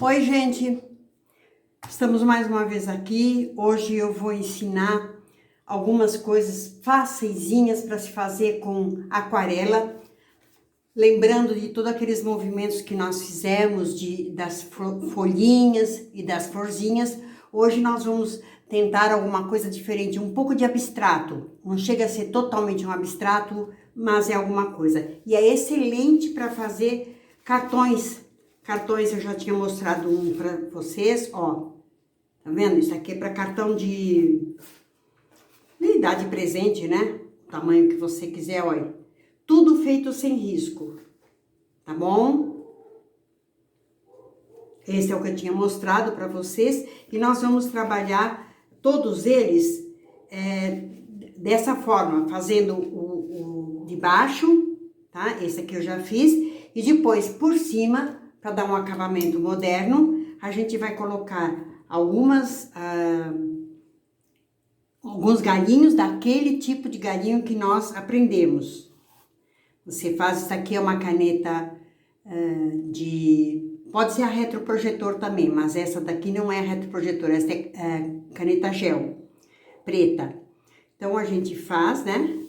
Oi, gente! Estamos mais uma vez aqui. Hoje eu vou ensinar algumas coisas facilzinhas para se fazer com aquarela. Lembrando de todos aqueles movimentos que nós fizemos, das folhinhas e das florzinhas. Hoje nós vamos tentar alguma coisa diferente, um pouco de abstrato. Não chega a ser totalmente um abstrato, mas é alguma coisa. E é excelente para fazer cartões. Cartões eu já tinha mostrado um para vocês, ó. Tá vendo? Isso aqui é para cartão de dar de presente, né? O tamanho que você quiser, olha. Tudo feito sem risco, tá bom? Esse é o que eu tinha mostrado para vocês. E nós vamos trabalhar todos eles dessa forma, fazendo o de baixo, tá? Esse aqui eu já fiz. E depois, por cima, para dar um acabamento moderno, a gente vai colocar alguns galinhos daquele tipo de galinho que nós aprendemos. Você faz, isso aqui é uma caneta pode ser a retroprojetor também, mas essa daqui não é a retroprojetor, essa é caneta gel, preta. Então, a gente faz, né?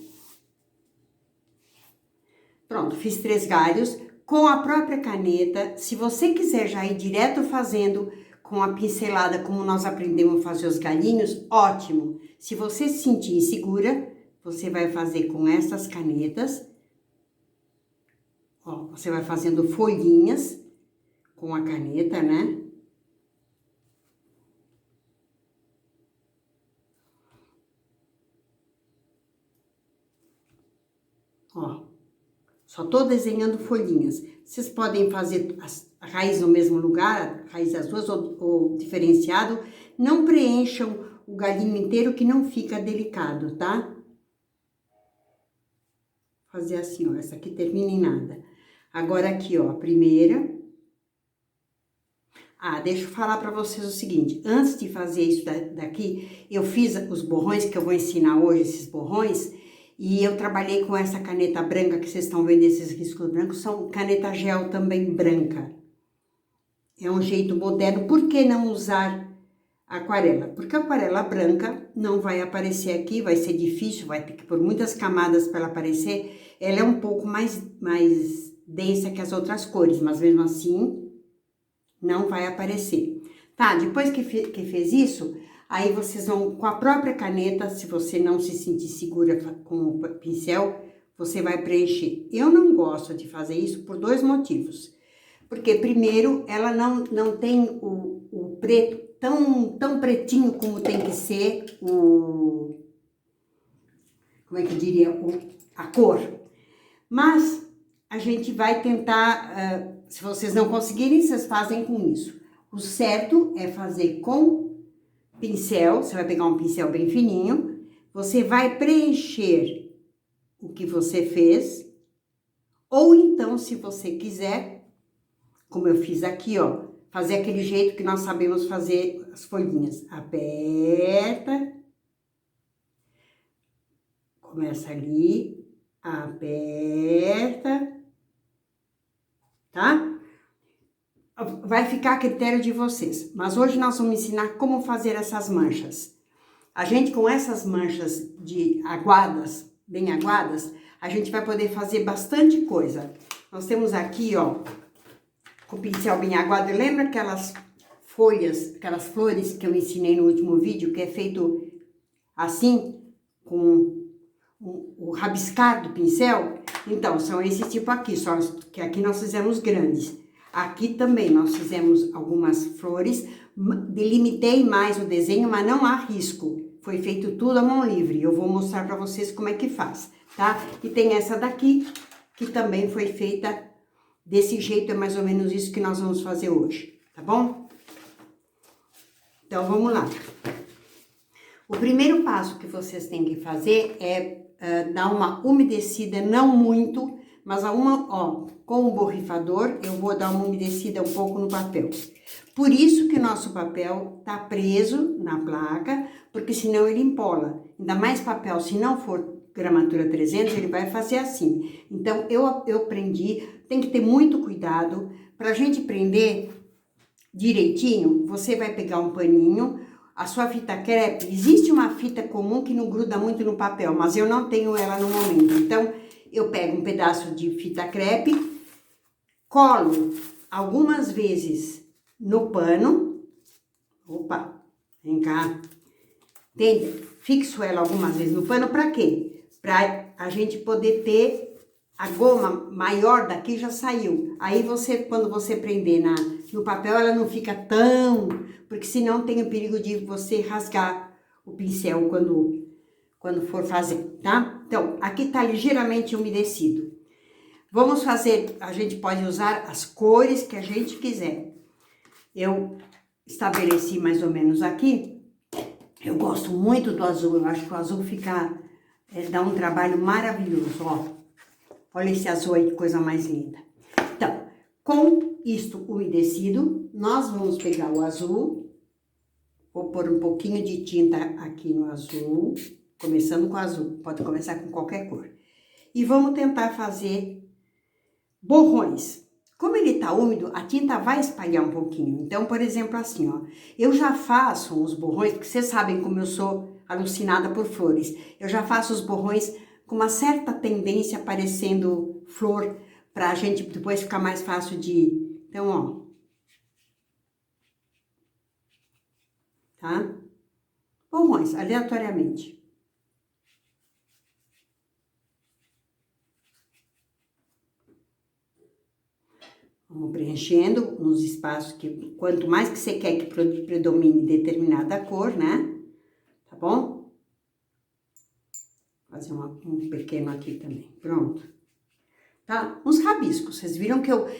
Pronto, fiz 3 galhos com a própria caneta. Se você quiser já ir direto fazendo com a pincelada, como nós aprendemos a fazer os galinhos, ótimo. Se você se sentir insegura, você vai fazer com essas canetas. Ó, você vai fazendo folhinhas com a caneta, né? Ó, só tô desenhando folhinhas. Vocês podem fazer a raiz no mesmo lugar, a raiz das duas, ou diferenciado. Não preencham o galinho inteiro, que não fica delicado, tá? Fazer assim, ó, essa aqui termina em nada. Agora aqui, ó, a primeira. Deixa eu falar pra vocês o seguinte, antes de fazer isso daqui, eu fiz os borrões, que eu vou ensinar hoje, esses borrões, e eu trabalhei com essa caneta branca, que vocês estão vendo, esses riscos brancos, são caneta gel também branca. É um jeito moderno. Por que não usar aquarela? Porque a aquarela branca não vai aparecer aqui, vai ser difícil, vai ter que pôr muitas camadas para ela aparecer. Ela é um pouco mais densa que as outras cores, mas mesmo assim não vai aparecer. Tá, depois que fez isso, aí vocês vão com a própria caneta, se você não se sentir segura com o pincel, você vai preencher. Eu não gosto de fazer isso por 2 motivos. Porque, primeiro, ela não tem o preto tão pretinho como tem que ser como é que eu diria, a cor. Mas a gente vai tentar, se vocês não conseguirem, vocês fazem com isso. O certo é fazer com pincel, você vai pegar um pincel bem fininho, você vai preencher o que você fez, ou então, se você quiser, como eu fiz aqui, ó, fazer aquele jeito que nós sabemos fazer as folhinhas. Aperta, começa ali, aperta, tá? Vai ficar a critério de vocês, mas hoje nós vamos ensinar como fazer essas manchas. A gente, com essas manchas bem aguadas, a gente vai poder fazer bastante coisa. Nós temos aqui, ó, com o pincel bem aguado, lembra aquelas folhas, aquelas flores que eu ensinei no último vídeo, que é feito assim, com o rabiscar do pincel? Então, são esse tipo aqui, só que aqui nós fizemos grandes. Aqui também nós fizemos algumas flores, delimitei mais o desenho, mas não há risco. Foi feito tudo à mão livre. Eu vou mostrar para vocês como é que faz, tá? E tem essa daqui, que também foi feita desse jeito, é mais ou menos isso que nós vamos fazer hoje, tá bom? Então, vamos lá. O primeiro passo que vocês têm que fazer é dar uma umedecida, não muito, mas com o borrifador, eu vou dar uma umedecida um pouco no papel. Por isso que o nosso papel tá preso na placa, porque senão ele empola. Ainda mais papel, se não for gramatura 300, ele vai fazer assim. Então, eu prendi, tem que ter muito cuidado. Pra gente prender, direitinho, você vai pegar um paninho, a sua fita crepe, existe uma fita comum que não gruda muito no papel, mas eu não tenho ela no momento. Então, eu pego um pedaço de fita crepe, colo algumas vezes no pano, opa, vem cá, entende? Fixo ela algumas vezes no pano, pra quê? Pra a gente poder ter a goma maior daqui já saiu. Aí você, quando você prender no papel, ela não fica tão... Porque senão tem o perigo de você rasgar o pincel quando for fazer, tá? Então, aqui tá ligeiramente umedecido. Vamos fazer, a gente pode usar as cores que a gente quiser. Eu estabeleci mais ou menos aqui. Eu gosto muito do azul, eu acho que o azul fica... dá um trabalho maravilhoso, ó. Olha esse azul aí, que coisa mais linda. Então, com isto umedecido, nós vamos pegar o azul. Vou pôr um pouquinho de tinta aqui no azul. Começando com o azul, pode começar com qualquer cor. E vamos tentar fazer borrões. Como ele tá úmido, a tinta vai espalhar um pouquinho. Então, por exemplo, assim, ó. Eu já faço uns borrões, porque vocês sabem como eu sou alucinada por flores. Eu já faço os borrões com uma certa tendência parecendo flor, pra gente depois ficar mais fácil de... Então, ó. Tá? Borrões, aleatoriamente. Vamos preenchendo nos espaços que... Quanto mais que você quer que predomine determinada cor, né? Tá bom? Fazer um pequeno aqui também. Pronto. Tá? Uns rabiscos. Vocês viram que eu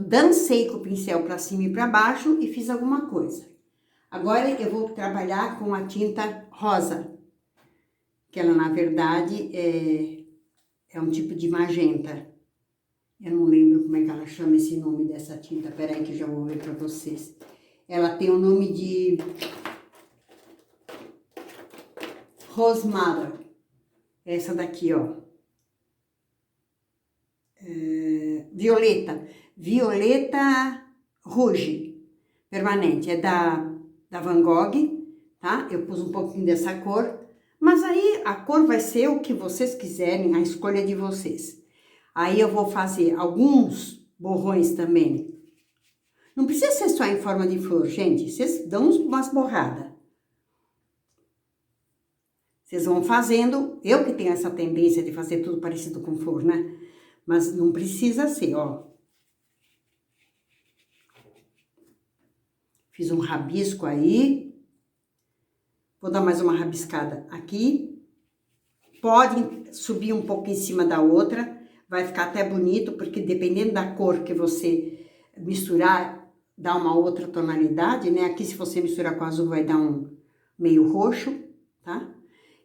dancei com o pincel pra cima e pra baixo e fiz alguma coisa. Agora eu vou trabalhar com a tinta rosa. Que ela, na verdade, é um tipo de magenta. Eu não lembro como é que ela chama esse nome dessa tinta. Peraí que eu já vou ver pra vocês. Ela tem o nome de... Rosmara. Essa daqui, ó. Violeta. Violeta Rouge. Permanente. É da Van Gogh, tá? Eu pus um pouquinho dessa cor. Mas aí a cor vai ser o que vocês quiserem, a escolha de vocês. Aí eu vou fazer alguns borrões também. Não precisa ser só em forma de flor, gente. Vocês dão umas borradas. Vocês vão fazendo, eu que tenho essa tendência de fazer tudo parecido com flor, né? Mas não precisa ser, ó. Fiz um rabisco aí. Vou dar mais uma rabiscada aqui. Pode subir um pouco em cima da outra. Vai ficar até bonito, porque dependendo da cor que você misturar, dá uma outra tonalidade, né? Aqui, se você misturar com azul, vai dar um meio roxo, tá?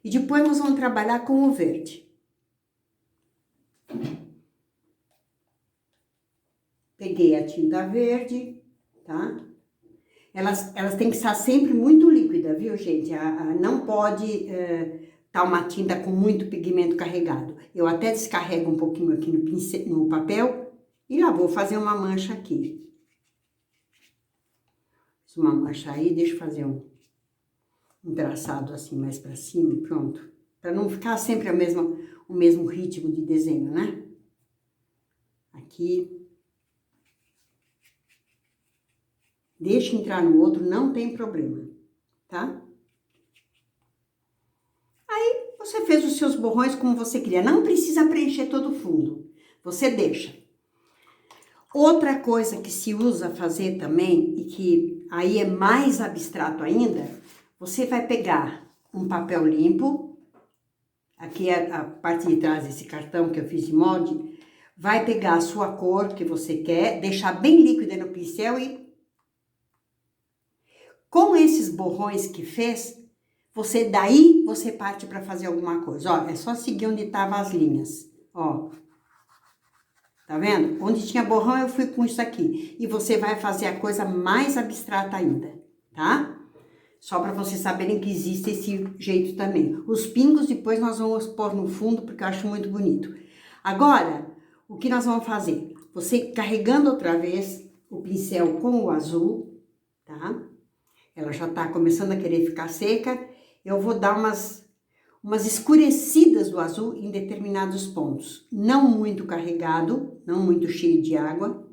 E depois nós vamos trabalhar com o verde. Peguei a tinta verde, tá? Elas têm que estar sempre muito líquida, viu, gente? Não pode tá uma tinta com muito pigmento carregado. Eu até descarrego um pouquinho aqui no pincel, no papel e lá vou fazer uma mancha aqui. Fiz uma mancha aí, deixa eu fazer um traçado assim mais pra cima, pronto. Pra não ficar sempre o mesmo ritmo de desenho, né? Aqui. Deixa entrar no outro, não tem problema, tá? Aí, você fez os seus borrões como você queria. Não precisa preencher todo o fundo. Você deixa. Outra coisa que se usa fazer também, e que aí é mais abstrato ainda, você vai pegar um papel limpo, aqui é a parte de trás desse cartão que eu fiz de molde, vai pegar a sua cor que você quer, deixar bem líquida no pincel e... Com esses borrões que fez, daí você parte para fazer alguma coisa. Ó, é só seguir onde estavam as linhas, ó. Tá vendo? Onde tinha borrão, eu fui com isso aqui. E você vai fazer a coisa mais abstrata ainda, tá? Só para vocês saberem que existe esse jeito também. Os pingos depois nós vamos pôr no fundo, porque eu acho muito bonito. Agora, o que nós vamos fazer? Você carregando outra vez, o pincel com o azul, tá? Ela já tá começando a querer ficar seca. Eu vou dar umas escurecidas do azul em determinados pontos. Não muito carregado, não muito cheio de água.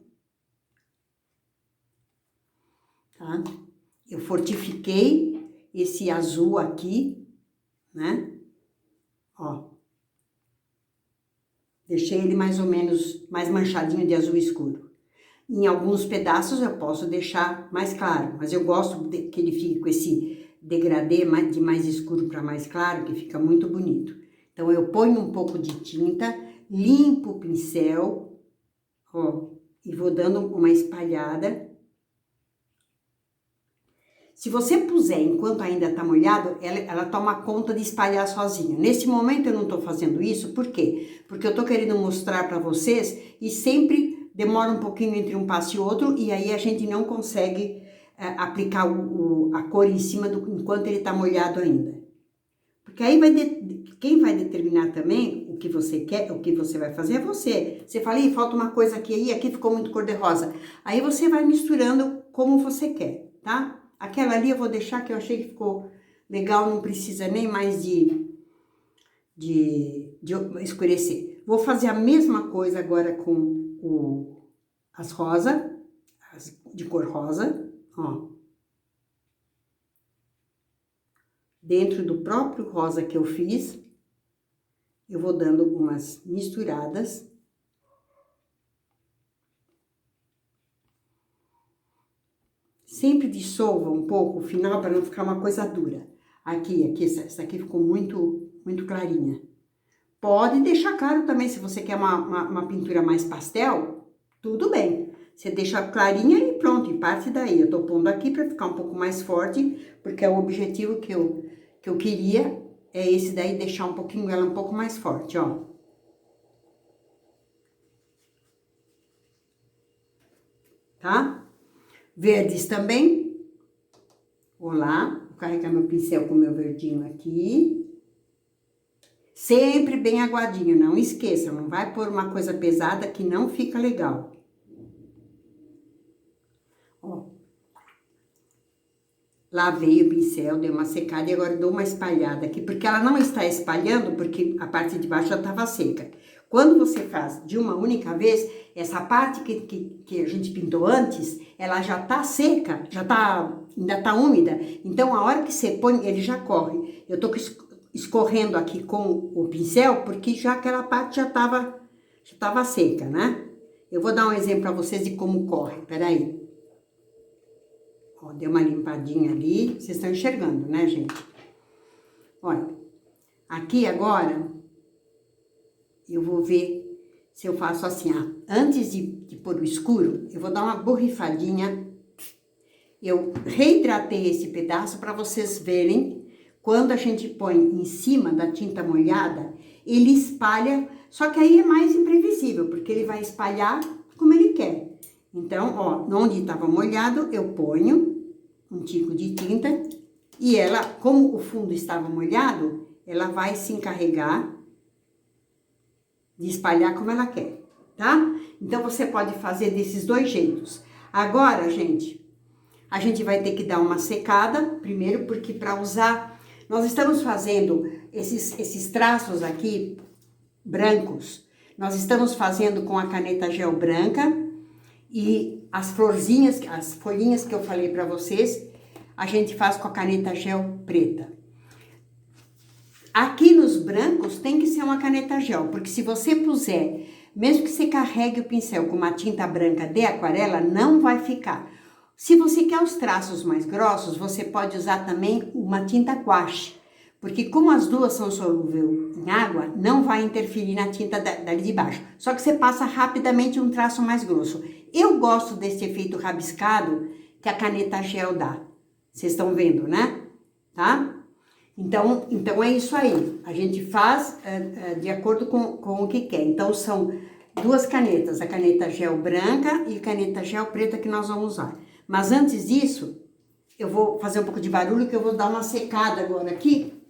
Tá? Eu fortifiquei esse azul aqui, né? Ó. Deixei ele mais ou menos mais manchadinho de azul escuro. Em alguns pedaços eu posso deixar mais claro, mas eu gosto que ele fique com esse degradê de mais escuro para mais claro, que fica muito bonito. Então, eu ponho um pouco de tinta, limpo o pincel, ó, e vou dando uma espalhada. Se você puser enquanto ainda tá molhado, ela toma conta de espalhar sozinha. Nesse momento eu não tô fazendo isso, por quê? Porque eu tô querendo mostrar para vocês e sempre demora um pouquinho entre um passo e outro e aí a gente não consegue aplicar a cor em cima enquanto ele tá molhado ainda. Porque aí quem vai determinar também o que você quer, o que você vai fazer é você. Você fala, ih, falta uma coisa aqui ficou muito cor-de-rosa. Aí você vai misturando como você quer, tá? Aquela ali eu vou deixar que eu achei que ficou legal, não precisa nem mais de escurecer. Vou fazer a mesma coisa agora com as rosas, de cor rosa, ó. Dentro do próprio rosa que eu fiz, eu vou dando umas misturadas. Sempre dissolva um pouco o final para não ficar uma coisa dura. Aqui, essa aqui ficou muito clarinha. Pode deixar claro também, se você quer uma pintura mais pastel, tudo bem. Você deixa clarinha e pronto, e parte daí. Eu tô pondo aqui para ficar um pouco mais forte, porque é o objetivo que eu queria, é esse daí, deixar um pouquinho ela um pouco mais forte, ó. Tá? Verdes também. Vou lá, vou carregar meu pincel com meu verdinho aqui. Sempre bem aguadinho, não esqueça, não vai pôr uma coisa pesada que não fica legal. Ó. Lavei o pincel, dei uma secada e agora dou uma espalhada aqui, porque ela não está espalhando, porque a parte de baixo já estava seca. Quando você faz de uma única vez, essa parte que a gente pintou antes, ela já tá seca, ainda tá úmida. Então, a hora que você põe, ele já corre. Eu tô escorrendo aqui com o pincel, porque já aquela parte já tava seca, né? Eu vou dar um exemplo para vocês de como corre, peraí. Ó, deu uma limpadinha ali, vocês estão enxergando, né, gente? Olha, aqui agora, eu vou ver se eu faço assim, ó. Antes de pôr o escuro, eu vou dar uma borrifadinha. Eu reidratei esse pedaço para vocês verem. Quando a gente põe em cima da tinta molhada, ele espalha, só que aí é mais imprevisível, porque ele vai espalhar como ele quer. Então, ó, onde estava molhado, eu ponho um tico de tinta e ela, como o fundo estava molhado, ela vai se encarregar de espalhar como ela quer, tá? Então, você pode fazer desses dois jeitos. Agora, gente, a gente vai ter que dar uma secada, primeiro, porque para usar... Nós estamos fazendo esses traços aqui, brancos, nós estamos fazendo com a caneta gel branca e as florzinhas, as folhinhas que eu falei para vocês, a gente faz com a caneta gel preta. Aqui nos brancos tem que ser uma caneta gel, porque se você puser, mesmo que você carregue o pincel com uma tinta branca de aquarela, não vai ficar. Se você quer os traços mais grossos, você pode usar também uma tinta guache, porque como as duas são solúveis em água, não vai interferir na tinta dali de baixo. Só que você passa rapidamente um traço mais grosso. Eu gosto desse efeito rabiscado que a caneta gel dá. Vocês estão vendo, né? Tá? Então é isso aí. A gente faz de acordo com o que quer. Então são duas canetas, a caneta gel branca e a caneta gel preta que nós vamos usar. Mas antes disso, eu vou fazer um pouco de barulho, que eu vou dar uma secada agora aqui,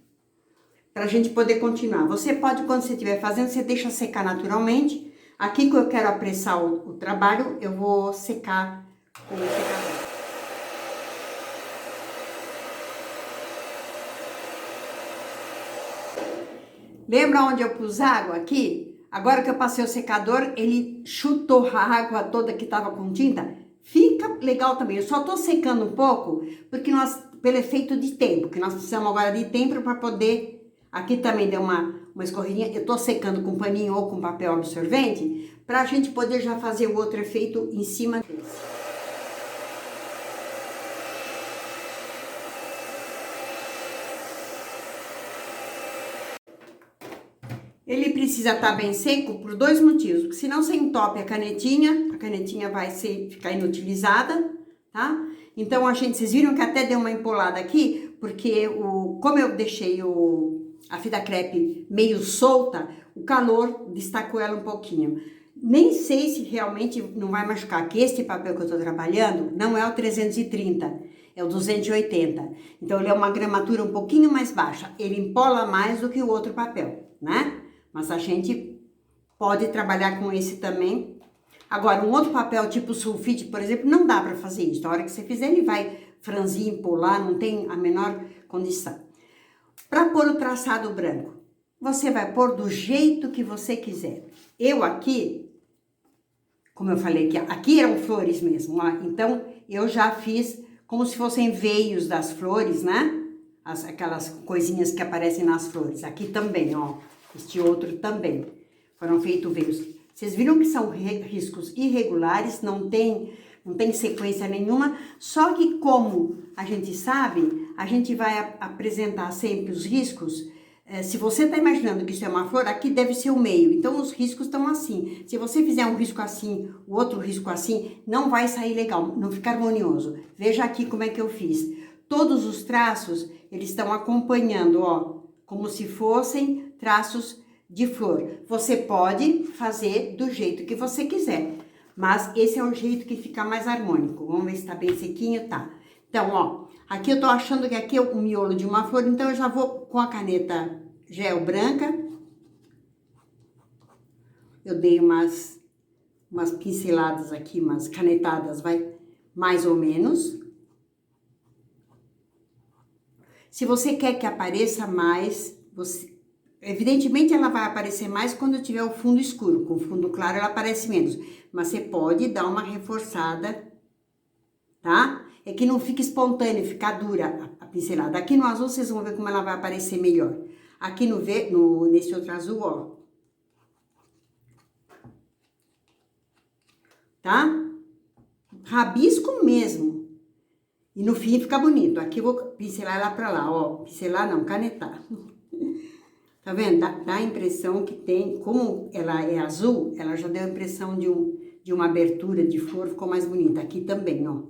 para a gente poder continuar. Você pode, quando você estiver fazendo, você deixa secar naturalmente. Aqui que eu quero apressar o trabalho, eu vou secar com o secador. Lembra onde eu pus água aqui? Agora que eu passei o secador, ele chutou a água toda que estava com tinta. Fica legal também. Eu só tô secando um pouco, porque pelo efeito de tempo, que nós precisamos agora de tempo para poder... Aqui também deu uma escorridinha. Eu tô secando com paninho ou com papel absorvente, para a gente poder já fazer o outro efeito em cima desse. Ele precisa estar bem seco por dois motivos, porque senão você entope a canetinha vai ficar inutilizada, tá? Então, vocês viram que até deu uma empolada aqui, porque como eu deixei a fita crepe meio solta, o calor destacou ela um pouquinho. Nem sei se realmente não vai machucar, que este papel que eu tô trabalhando não é o 330, é o 280. Então, ele é uma gramatura um pouquinho mais baixa, ele empola mais do que o outro papel, né? Mas a gente pode trabalhar com esse também. Agora, um outro papel tipo sulfite, por exemplo, não dá para fazer isso. A hora que você fizer, ele vai franzir, empolar, não tem a menor condição. Para pôr o traçado branco, você vai pôr do jeito que você quiser. Eu aqui, como eu falei, aqui eram flores mesmo, ó. Então, eu já fiz como se fossem veios das flores, né? Aquelas coisinhas que aparecem nas flores. Aqui também, ó. Este outro também. Foram feitos veios. Vocês viram que são riscos irregulares, não tem sequência nenhuma, só que como a gente sabe, a gente vai apresentar sempre os riscos. Se você está imaginando que isso é uma flor, aqui deve ser o meio, então os riscos estão assim. Se você fizer um risco assim, o outro risco assim, não vai sair legal, não fica harmonioso. Veja aqui como é que eu fiz. Todos os traços, eles estão acompanhando, ó, como se fossem traços de flor. Você pode fazer do jeito que você quiser, mas esse é o jeito que fica mais harmônico. Vamos ver se tá bem sequinho, tá. Então, ó, aqui eu tô achando que aqui é o miolo de uma flor, então eu já vou com a caneta gel branca. Eu dei umas pinceladas aqui, umas canetadas, vai, mais ou menos. Se você quer que apareça mais, evidentemente ela vai aparecer mais quando tiver o fundo escuro. Com o fundo claro ela aparece menos. Mas você pode dar uma reforçada, tá? É que não fica espontâneo, fica dura a pincelada. Aqui no azul vocês vão ver como ela vai aparecer melhor. Aqui nesse outro azul, ó. Tá? Rabisco mesmo. E no fim fica bonito. Aqui eu vou pincelar ela pra lá, ó. Pincelar não, canetar. Tá vendo? Dá a impressão que tem, como ela é azul, ela já deu a impressão de uma abertura de flor, ficou mais bonita. Aqui também, ó.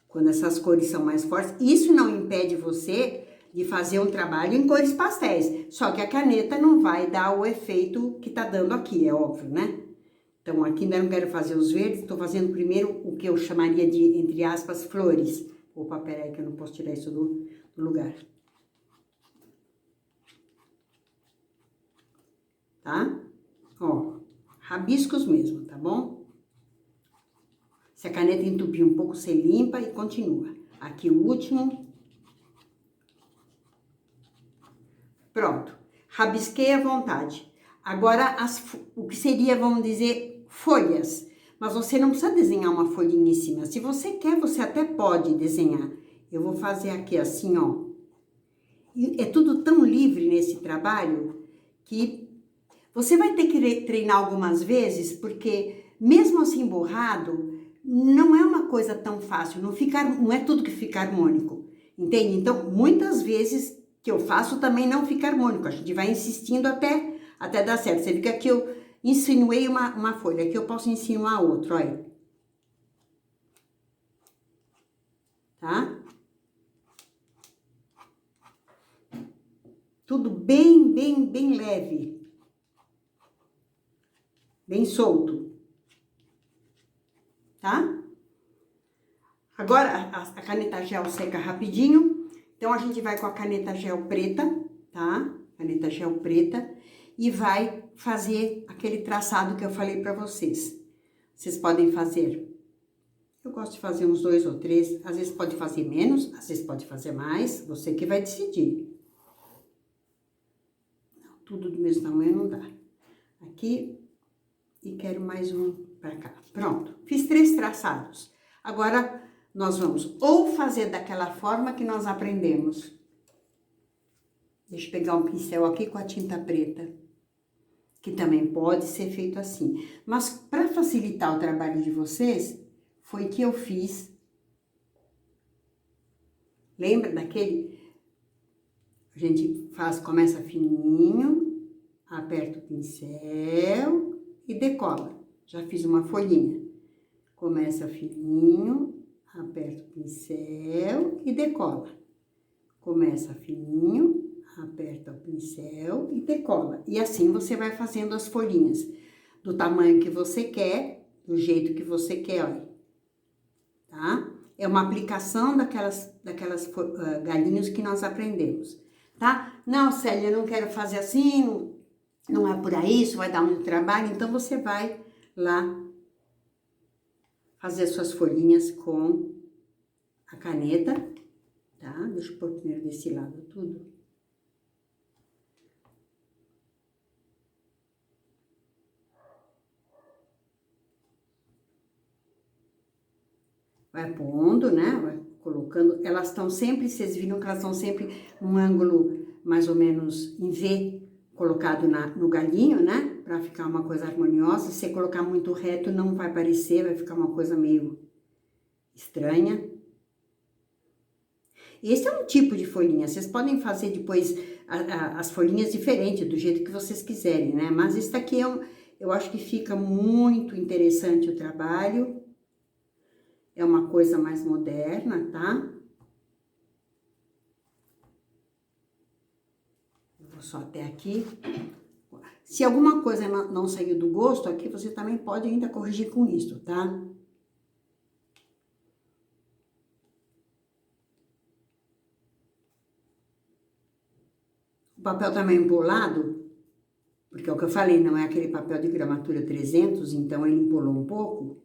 Quando essas cores são mais fortes, isso não impede você de fazer um trabalho em cores pastéis. Só que a caneta não vai dar o efeito que tá dando aqui, é óbvio, né? Então, aqui ainda não quero fazer os verdes, tô fazendo primeiro o que eu chamaria de, entre aspas, flores. Opa, peraí que eu não posso tirar isso do lugar. Tá? Ó, rabiscos mesmo, tá bom? Se a caneta entupir um pouco, você limpa e continua. Aqui o último. Pronto. Rabisquei à vontade. Agora, o que seria, vamos dizer, folhas. Mas você não precisa desenhar uma folhinha em cima. Se você quer, você até pode desenhar. Eu vou fazer aqui assim, ó. E é tudo tão livre nesse trabalho que você vai ter que treinar algumas vezes, porque mesmo assim borrado, não é uma coisa tão fácil, não é tudo que fica harmônico, entende? Então, muitas vezes que eu faço também não fica harmônico, a gente vai insistindo até dar certo. Você vê que eu insinuei uma folha, aqui eu posso insinuar outra, olha. Tá? Tudo bem, bem leve. Bem solto. Tá? Agora, a caneta gel seca rapidinho. Então, a gente vai com a caneta gel preta, tá? Caneta gel preta. E vai fazer aquele traçado que eu falei pra vocês. Vocês podem fazer Eu gosto de fazer uns 2 ou 3, às vezes pode fazer menos, às vezes pode fazer mais, você que vai decidir. Não, tudo do mesmo tamanho não dá. Aqui, e quero mais um para cá. Pronto, fiz 3 traçados. Agora, nós vamos ou fazer daquela forma que nós aprendemos. Deixa eu pegar um pincel aqui com a tinta preta, que também pode ser feito assim. Mas, para facilitar o trabalho de vocês, foi que eu fiz. Lembra daquele? A gente começa fininho, aperta o pincel e decola. Já fiz uma folhinha. Começa fininho, aperta o pincel e decola. Começa fininho, aperta o pincel e decola. E assim você vai fazendo as folhinhas do tamanho que você quer, do jeito que você quer, olha. Tá? É uma aplicação daquelas galinhos que nós aprendemos, tá? Não, Célia, eu não quero fazer assim, não é por aí, isso vai dar muito trabalho, então você vai lá fazer suas folhinhas com a caneta, tá? Deixa eu pôr primeiro desse lado tudo. Vai pondo, né? Vai colocando. Elas estão sempre, vocês viram que elas estão sempre num ângulo mais ou menos em V, colocado no galinho, né? Pra ficar uma coisa harmoniosa. Se você colocar muito reto, não vai parecer, vai ficar uma coisa meio estranha. Esse é um tipo de folhinha. Vocês podem fazer depois as folhinhas diferentes, do jeito que vocês quiserem, né? Mas esse daqui eu acho que fica muito interessante o trabalho. É uma coisa mais moderna, tá? Eu vou só até aqui. Se alguma coisa não saiu do gosto, aqui você também pode ainda corrigir com isso, tá? O papel também empolado, porque é o que eu falei, não é aquele papel de gramatura 300, então ele empolou um pouco.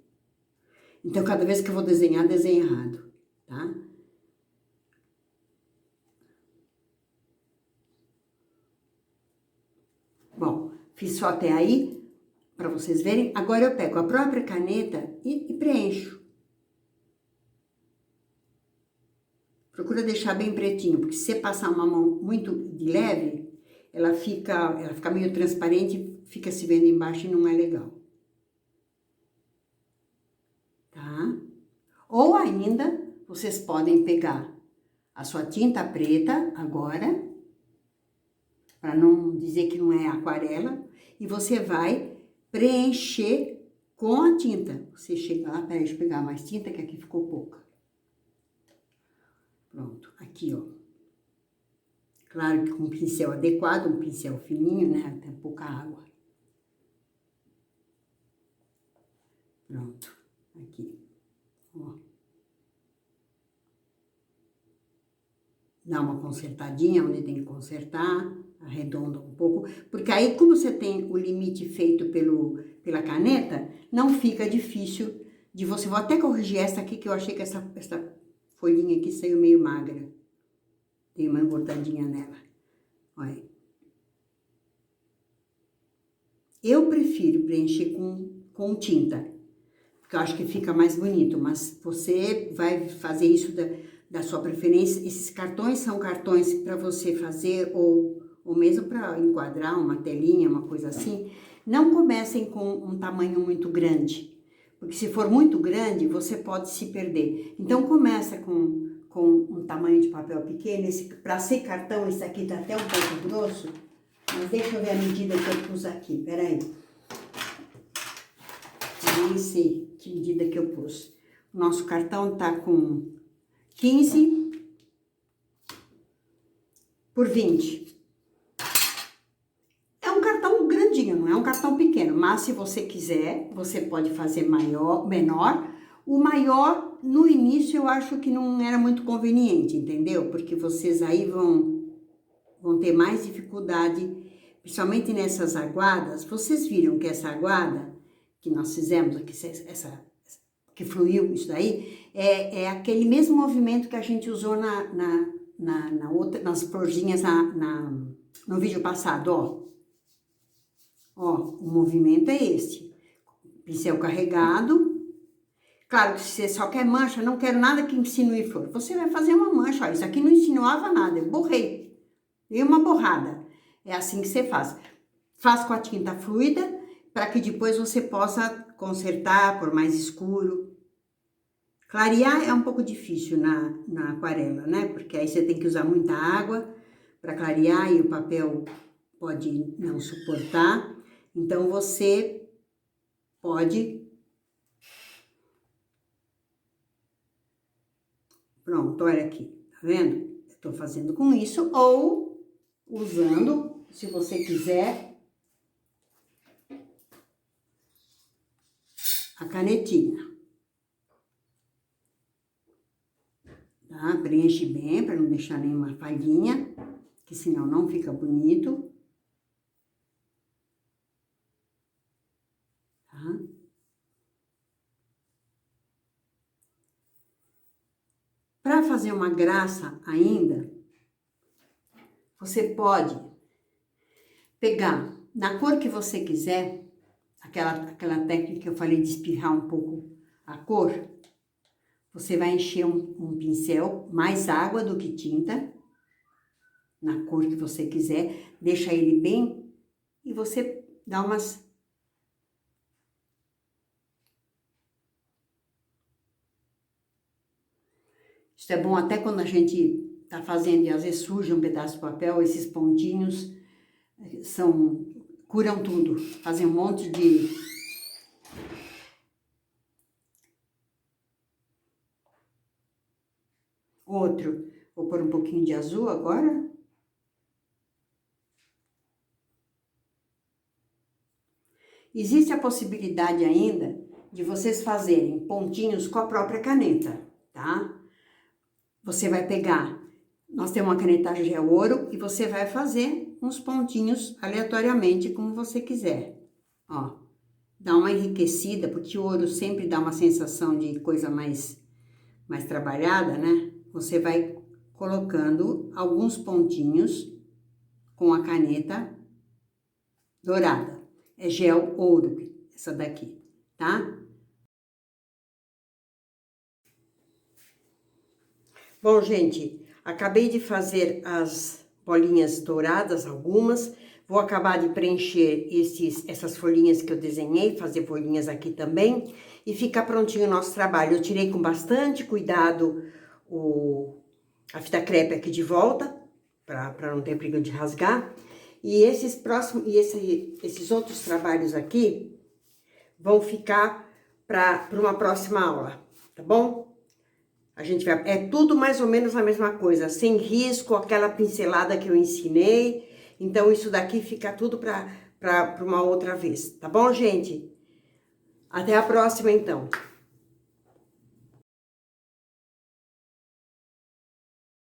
Então, cada vez que eu vou desenhar, desenho errado, tá? Bom, fiz só até aí, para vocês verem. Agora eu pego a própria caneta e preencho. Procura deixar bem pretinho, porque se você passar uma mão muito de leve, ela fica meio transparente, fica se vendo embaixo e não é legal. Tá? Ou ainda, vocês podem pegar a sua tinta preta agora, para não dizer que não é aquarela, e você vai preencher com a tinta. Você chega lá, peraí, deixa eu pegar mais tinta, que aqui ficou pouca. Pronto, aqui, ó. Claro que com um pincel adequado, um pincel fininho, né? Tem pouca água. Pronto, aqui, ó. Dá uma consertadinha onde tem que consertar, arredonda um pouco, porque aí como você tem o limite feito pela caneta, não fica difícil de você... Vou até corrigir essa aqui, que eu achei que essa folhinha aqui saiu meio magra. Tem uma engordadinha nela. Olha. Eu prefiro preencher com tinta, porque eu acho que fica mais bonito, mas você vai fazer isso da sua preferência. Esses cartões são cartões para você fazer, ou mesmo para enquadrar uma telinha, uma coisa assim. Não comecem com um tamanho muito grande, porque se for muito grande, você pode se perder. Então, começa com um tamanho de papel pequeno. Para ser cartão, esse aqui tá até um pouco grosso, mas deixa eu ver a medida que eu pus aqui, peraí. Nem sei que medida que eu pus. O nosso cartão tá com 15 por 20. É um cartão grandinho, não é um cartão pequeno, mas se você quiser, você pode fazer menor. O maior, no início, eu acho que não era muito conveniente, entendeu? Porque vocês aí vão ter mais dificuldade, principalmente nessas aguadas. Vocês viram que essa aguada que nós fizemos aqui, que fluiu isso daí, é aquele mesmo movimento que a gente usou nas florzinhas no vídeo passado, ó. Ó, o movimento é esse. Pincel carregado. Claro que se você só quer mancha, não quero nada que insinue flor. Você vai fazer uma mancha, ó. Isso aqui não insinuava nada, eu borrei. Dei uma borrada. É assim que você faz. Faz com a tinta fluida, para que depois você possa consertar por mais escuro. Clarear é um pouco difícil na aquarela, né? Porque aí você tem que usar muita água para clarear e o papel pode não suportar. Então, você pode... Pronto, olha aqui, tá vendo? Eu tô fazendo com isso ou usando, se você quiser, a canetinha. Tá? Preenche bem, para não deixar nenhuma falhinha, que senão não fica bonito. Tá? Para fazer uma graça ainda, você pode pegar na cor que você quiser, aquela técnica que eu falei de espirrar um pouco a cor, você vai encher um pincel, mais água do que tinta, na cor que você quiser, deixa ele bem e você dá umas... Isso é bom até quando a gente tá fazendo e às vezes suja um pedaço de papel, esses pontinhos curam tudo, fazem um monte de... Outro, vou pôr um pouquinho de azul agora. Existe a possibilidade ainda de vocês fazerem pontinhos com a própria caneta, tá? Você vai pegar, nós temos uma caneta gel ouro e você vai fazer uns pontinhos aleatoriamente, como você quiser. Ó, dá uma enriquecida, porque o ouro sempre dá uma sensação de coisa mais trabalhada, né? Você vai colocando alguns pontinhos com a caneta dourada. É gel ouro, essa daqui, tá? Bom, gente, acabei de fazer as bolinhas douradas, algumas. Vou acabar de preencher essas folhinhas que eu desenhei, fazer folhinhas aqui também. E fica prontinho o nosso trabalho. Eu tirei com bastante cuidado a fita crepe aqui de volta, para não ter perigo de rasgar. E esses outros trabalhos aqui vão ficar para uma próxima aula, tá bom? A gente vai... É tudo mais ou menos a mesma coisa, sem risco, aquela pincelada que eu ensinei. Então, isso daqui fica tudo para uma outra vez, tá bom, gente? Até a próxima, então.